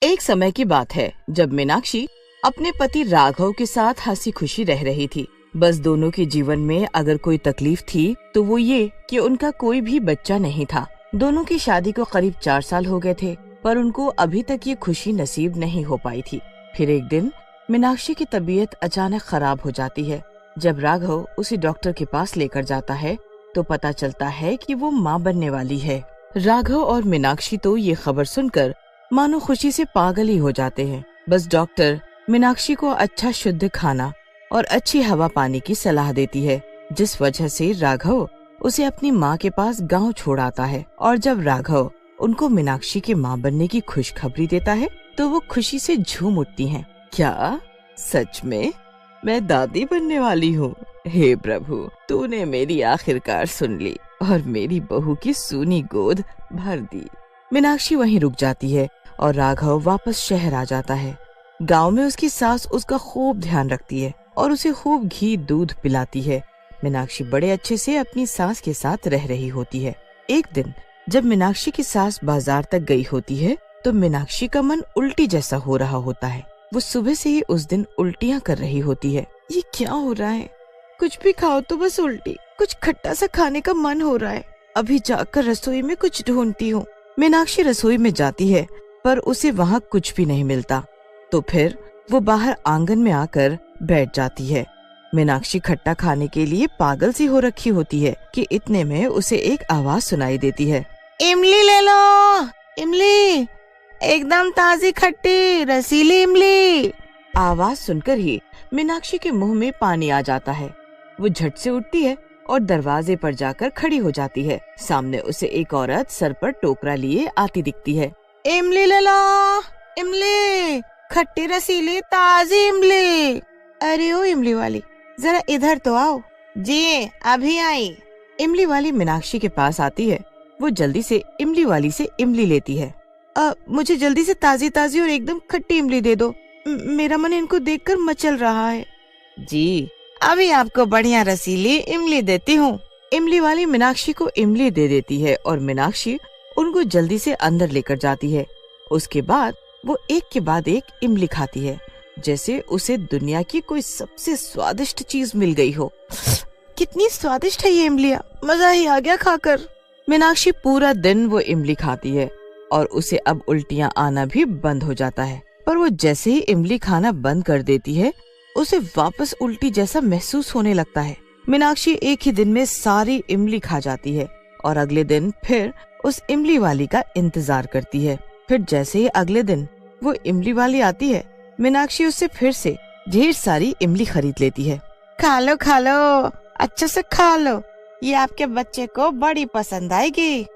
एक समय की बात है जब मीनाक्षी अपने पति राघव के साथ हंसी खुशी रह रही थी। बस दोनों के जीवन में अगर कोई तकलीफ थी तो वो ये कि उनका कोई भी बच्चा नहीं था। दोनों की शादी को करीब 4 साल हो गए थे, पर उनको अभी तक ये खुशी नसीब नहीं हो पाई थी। फिर एक दिन मीनाक्षी की तबीयत अचानक खराब हो जाती है। जब राघव उसे डॉक्टर के पास लेकर जाता है तो पता चलता है कि वो माँ बनने वाली है। राघव और मीनाक्षी तो ये खबर सुनकर मानो खुशी से पागल ही हो जाते हैं। बस डॉक्टर मीनाक्षी को अच्छा शुद्ध खाना और अच्छी हवा पाने की सलाह देती है, जिस वजह से राघव उसे अपनी माँ के पास गांव छोड़ आता है। और जब राघव उनको मीनाक्षी की माँ बनने की खुशखबरी देता है तो वो खुशी से झूम उठती हैं। क्या सच में मैं दादी बनने वाली हूँ? हे प्रभु, तूने मेरी आखिरकार सुन ली और मेरी बहू की सूनी गोद भर दी। मीनाक्षी वहीं रुक जाती है और राघव वापस शहर आ जाता है। गांव में उसकी सास उसका खूब ध्यान रखती है और उसे खूब घी दूध पिलाती है। मीनाक्षी बड़े अच्छे से अपनी सास के साथ रह रही होती है। एक दिन जब मीनाक्षी की सास बाजार तक गई होती है तो मीनाक्षी का मन उल्टी जैसा हो रहा होता है। वो सुबह से ही उस दिन उल्टियाँ कर रही होती है। ये क्या हो रहा है? कुछ भी खाओ तो बस उल्टी। कुछ खट्टा सा खाने का मन हो रहा है। अभी जाकर रसोई में कुछ ढूंढती हूँ। मीनाक्षी रसोई में जाती है पर उसे वहाँ कुछ भी नहीं मिलता। तो फिर वो बाहर आंगन में आकर बैठ जाती है। मीनाक्षी खट्टा खाने के लिए पागल सी हो रखी होती है कि इतने में उसे एक आवाज सुनाई देती है। इमली ले लो, इमली, एकदम ताजी खट्टी रसीली इमली। आवाज सुनकर ही मीनाक्षी के मुंह में पानी आ जाता है। वो झट से उठती है और दरवाजे पर जाकर खड़ी हो जाती है। सामने उसे एक औरत सर पर टोकरा लिए आती दिखती है। इमली ले लो, इमली, खट्टी रसीली ताजी इमली। अरे ओ इमली वाली, जरा इधर तो आओ। जी अभी आई। इमली वाली मीनाक्षी के पास आती है। वो जल्दी से इमली वाली से इमली लेती है। मुझे जल्दी से ताजी ताजी और एकदम खट्टी इमली दे दो। मेरा मन इनको देखकर मचल रहा है। जी अभी आपको बढ़िया रसीली इमली देती हूँ। इमली वाली मीनाक्षी को इमली दे देती है और मीनाक्षी उनको जल्दी से अंदर लेकर जाती है। उसके बाद वो एक के बाद एक इमली खाती है, जैसे उसे दुनिया की कोई सबसे स्वादिष्ट चीज मिल गई हो। कितनी स्वादिष्ट है ये इमलियाँ, मजा ही आ गया खाकर। मीनाक्षी पूरा दिन वो इमली खाती है और उसे अब उल्टियाँ आना भी बंद हो जाता है। पर वो जैसे ही इमली खाना बंद कर देती है उसे वापस उल्टी जैसा महसूस होने लगता है। मीनाक्षी एक ही दिन में सारी इमली खा जाती है और अगले दिन फिर उस इमली वाली का इंतजार करती है। फिर जैसे ही अगले दिन वो इमली वाली आती है, मीनाक्षी उससे फिर से ढेर सारी इमली खरीद लेती है। खा लो, अच्छे से खा लो, ये आपके बच्चे को बड़ी पसंद आएगी।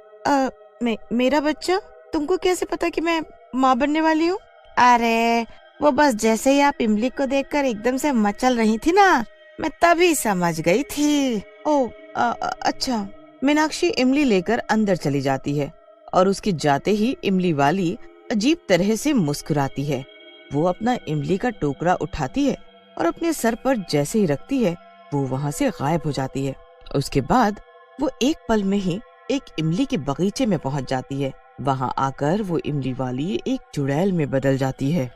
मेरा बच्चा? तुमको कैसे पता कि मैं माँ बनने वाली हूँ? अरे वो बस जैसे ही आप इमली को देखकर एकदम से मचल रही थी ना, मैं तभी समझ गई थी। अच्छा। मीनाक्षी इमली लेकर अंदर चली जाती है और उसके जाते ही इमली वाली अजीब तरह से मुस्कुराती है। वो अपना इमली का टोकरा उठाती है और अपने सर पर जैसे ही रखती है वो वहाँ से गायब हो जाती है। उसके बाद वो एक पल में ही एक इमली के बगीचे में पहुँच जाती है। वहाँ आकर वो इमली वाली एक चुड़ैल में बदल जाती है।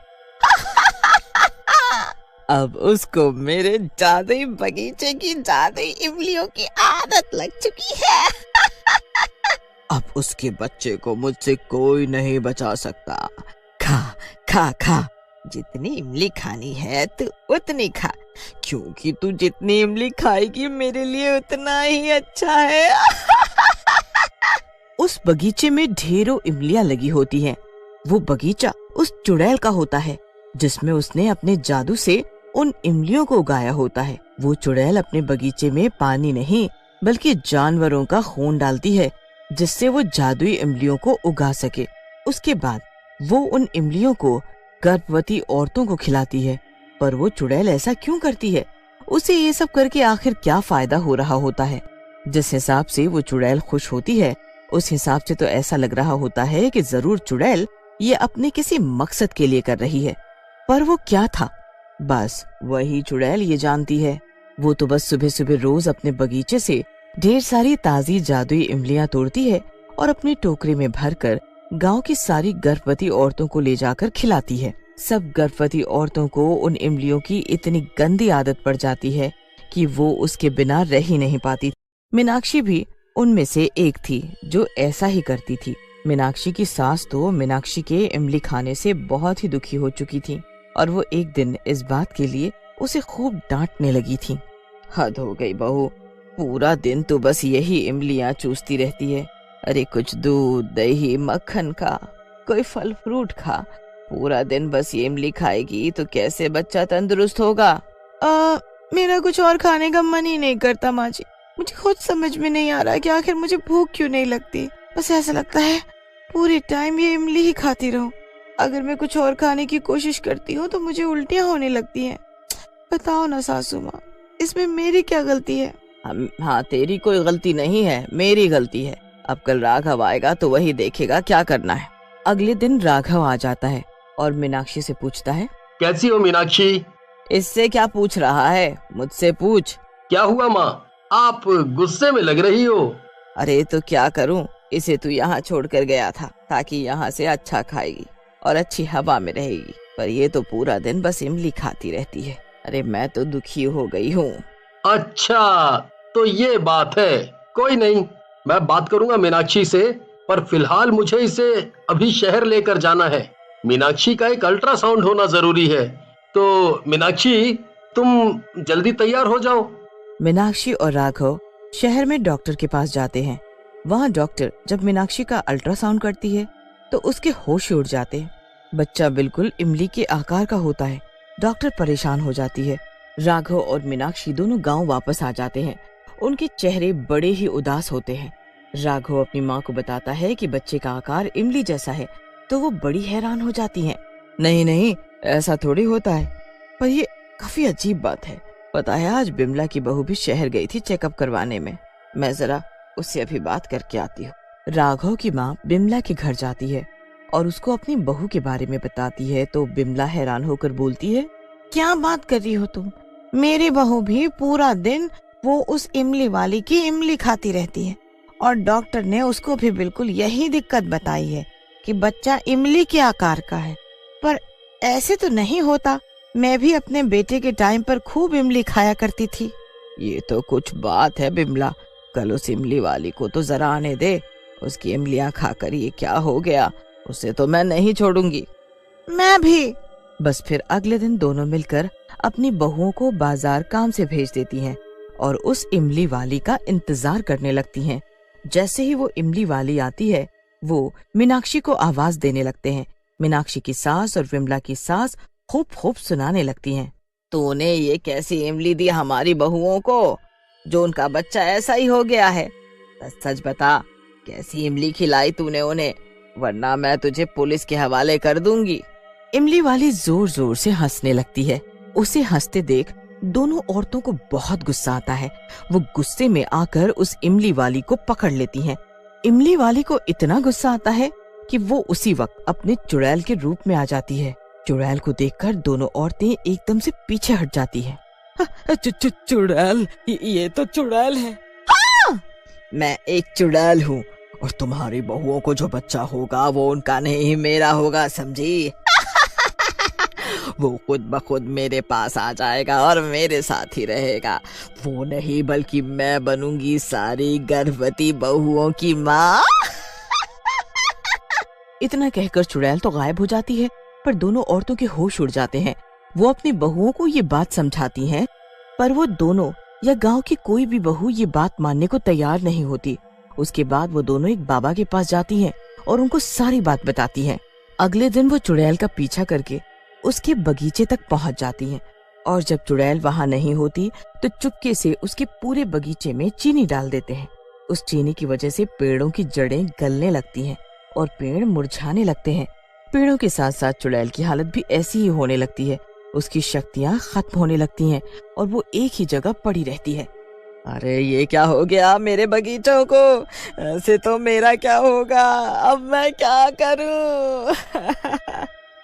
अब उसको मेरे जादुई बगीचे की जादुई इमलियों की आदत लग चुकी है। अब उसके बच्चे को मुझसे कोई नहीं बचा सकता। खा खा खा, जितनी इमली खानी है तू उतनी खा, क्योंकि तू जितनी इमली खाएगी मेरे लिए उतना ही अच्छा है। उस बगीचे में ढेरों इमलियां लगी होती हैं। वो बगीचा उस चुड़ैल का होता है जिसमें उसने अपने जादू से उन इमलियों को उगाया होता है। वो चुड़ैल अपने बगीचे में पानी नहीं बल्कि जानवरों का खून डालती है, जिससे वो जादुई इमलियों को उगा सके। उसके बाद वो उन इमलियों को गर्भवती औरतों को खिलाती है। पर वो चुड़ैल ऐसा क्यों करती है? उसे ये सब करके आखिर क्या फायदा हो रहा होता है? जिस हिसाब से वो चुड़ैल खुश होती है उस हिसाब से तो ऐसा लग रहा होता है कि जरूर चुड़ैल ये अपने किसी मकसद के लिए कर रही है। पर वो क्या था, बस वही चुड़ैल ये जानती है। वो तो बस सुबह सुबह रोज अपने बगीचे से ढेर सारी ताजी जादुई इमलियां तोड़ती है और अपनी टोकरी में भरकर गांव की सारी गर्भवती औरतों को ले जाकर खिलाती है। सब गर्भवती औरतों को उन इमलियों की इतनी गंदी आदत पड़ जाती है कि वो उसके बिना रह ही नहीं पाती। मीनाक्षी भी उनमें से एक थी जो ऐसा ही करती थी। मीनाक्षी की सास तो मीनाक्षी के इमली खाने से बहुत ही दुखी हो चुकी थी और वो एक दिन इस बात के लिए उसे खूब डांटने लगी थी। हद हो गई बहू, पूरा दिन तो बस यही इमलियां चूसती रहती है। अरे कुछ दूध, दही, मक्खन खा, कोई फल फ्रूट खा। पूरा दिन बस ये इमली खाएगी तो कैसे बच्चा तंदुरुस्त होगा? मेरा कुछ और खाने का मन ही नहीं करता माँ जी। मुझे खुद समझ में नहीं आ रहा कि आखिर मुझे भूख क्यों नहीं लगती। बस ऐसा लगता है पूरे टाइम ये इमली ही खाती रहूं। अगर मैं कुछ और खाने की कोशिश करती हूँ तो मुझे उल्टियाँ होने लगती हैं। बताओ ना सासू माँ, इसमें मेरी क्या गलती है? हाँ, तेरी कोई गलती नहीं है, मेरी गलती है। अब कल राघव आएगा तो वही देखेगा क्या करना है। अगले दिन राघव आ जाता है और मीनाक्षी से पूछता है, कैसी हो मीनाक्षी? इससे क्या पूछ रहा है, मुझसे पूछ। क्या हुआ माँ, आप गुस्से में लग रही हो? अरे तो क्या करूं, इसे तू यहाँ छोड़कर गया था ताकि यहाँ से अच्छा खाएगी और अच्छी हवा में रहेगी, पर ये तो पूरा दिन बस इमली खाती रहती है। अरे मैं तो दुखी हो गई हूँ। अच्छा, तो ये बात है। कोई नहीं, मैं बात करूंगा मीनाक्षी से, पर फिलहाल मुझे इसे अभी शहर लेकर जाना है। मीनाक्षी का एक अल्ट्रासाउंड होना जरूरी है। तो मीनाक्षी, तुम जल्दी तैयार हो जाओ। मीनाक्षी और राघव शहर में डॉक्टर के पास जाते हैं। वहाँ डॉक्टर जब मीनाक्षी का अल्ट्रासाउंड करती है तो उसके होश उड़ जाते हैं। बच्चा बिल्कुल इमली के आकार का होता है। डॉक्टर परेशान हो जाती है। राघव और मीनाक्षी दोनों गांव वापस आ जाते हैं। उनके चेहरे बड़े ही उदास होते हैं। राघव अपनी माँ को बताता है कि बच्चे का आकार इमली जैसा है, तो वो बड़ी हैरान हो जाती हैं। नहीं नहीं, ऐसा थोड़ी होता है, पर ये काफी अजीब बात है। पता है, आज बिमला की बहू भी शहर गई थी चेकअप करवाने में। मैं जरा उससे अभी बात करके आती हूँ। राघव की माँ बिमला के घर जाती है और उसको अपनी बहू के बारे में बताती है तो बिमला हैरान होकर बोलती है, क्या बात कर रही हो तुम? मेरी बहू भी पूरा दिन वो उस इमली वाली की इमली खाती रहती है और डॉक्टर ने उसको भी बिल्कुल यही दिक्कत बताई है कि बच्चा इमली के आकार का है। पर ऐसे तो नहीं होता, मैं भी अपने बेटे के टाइम पर खूब इमली खाया करती थी। ये तो कुछ बात है बिमला, कल उस इमली वाली को तो जरा आने दे। उसकी इमलियां खाकर ये क्या हो गया, उसे तो मैं नहीं छोड़ूंगी। मैं भी। बस फिर अगले दिन दोनों मिलकर अपनी बहुओं को बाजार काम से भेज देती हैं और उस इमली वाली का इंतजार करने लगती हैं। जैसे ही वो इमली वाली आती है, वो मीनाक्षी को आवाज देने लगते हैं। मीनाक्षी की सास और विमला की सास खूब खूब सुनाने लगती हैं, तूने ये कैसी इमली दी हमारी बहुओं को, जो उनका बच्चा ऐसा ही हो गया है? सच सच बता, कैसी इमली खिलाई तूने उन्हें, वरना मैं तुझे पुलिस के हवाले कर दूंगी। इमली वाली जोर जोर से हंसने लगती है। उसे हंसते देख दोनों औरतों को बहुत गुस्सा आता है। वो गुस्से में आकर उस इमली वाली को पकड़ लेती हैं। इमली वाली को इतना गुस्सा आता है कि वो उसी वक्त अपने चुड़ैल के रूप में आ जाती है। चुड़ैल को देखकर दोनों औरतें एकदम से पीछे हट जाती हैं। चुड़ैल? ये तो चुड़ैल है। हाँ! मैं एक चुड़ैल हूँ और तुम्हारी बहुओं को जो बच्चा होगा वो उनका नहीं मेरा होगा, समझी? वो खुद ब खुद मेरे पास आ जाएगा और मेरे साथ ही रहेगा। वो नहीं बल्कि मैं बनूंगी सारी गर्भवती बहुओं की माँ। इतना कहकर चुड़ैल तो गायब हो जाती है, पर दोनों औरतों के होश उड़ जाते हैं। वो अपनी बहुओं को ये बात समझाती हैं, पर वो दोनों या गांव की कोई भी बहू ये बात मानने को तैयार नहीं होती। उसके बाद वो दोनों एक बाबा के पास जाती हैं और उनको सारी बात बताती हैं। अगले दिन वो चुड़ैल का पीछा करके उसके बगीचे तक पहुंच जाती हैं और जब चुड़ैल वहां नहीं होती तो चुपके से उसके पूरे बगीचे में चीनी डाल देते हैं। उस चीनी की वजह से पेड़ों की जड़ें गलने लगती हैं और पेड़ मुरझाने लगते हैं। पेड़ों के साथ साथ चुड़ैल की हालत भी ऐसी ही होने लगती है। उसकी शक्तियां खत्म होने लगती हैं और वो एक ही जगह पड़ी रहती है। अरे ये क्या हो गया मेरे बगीचों को? ऐसे तो मेरा क्या होगा? अब मैं क्या करूं?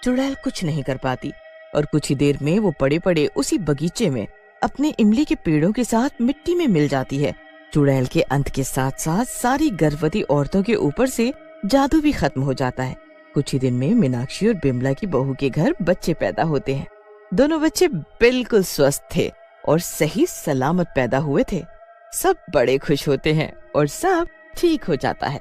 चुड़ैल कुछ नहीं कर पाती और कुछ ही देर में वो पड़े पड़े उसी बगीचे में अपने इमली के पेड़ों के साथ मिट्टी में मिल जाती है। चुड़ैल के अंत के साथ साथ सारी गर्भवती औरतों के ऊपर से जादू भी खत्म हो जाता है। कुछ ही दिन में मीनाक्षी और बिमला की बहू के घर बच्चे पैदा होते हैं। दोनों बच्चे बिल्कुल स्वस्थ थे और सही सलामत पैदा हुए थे। सब बड़े खुश होते हैं और सब ठीक हो जाता है।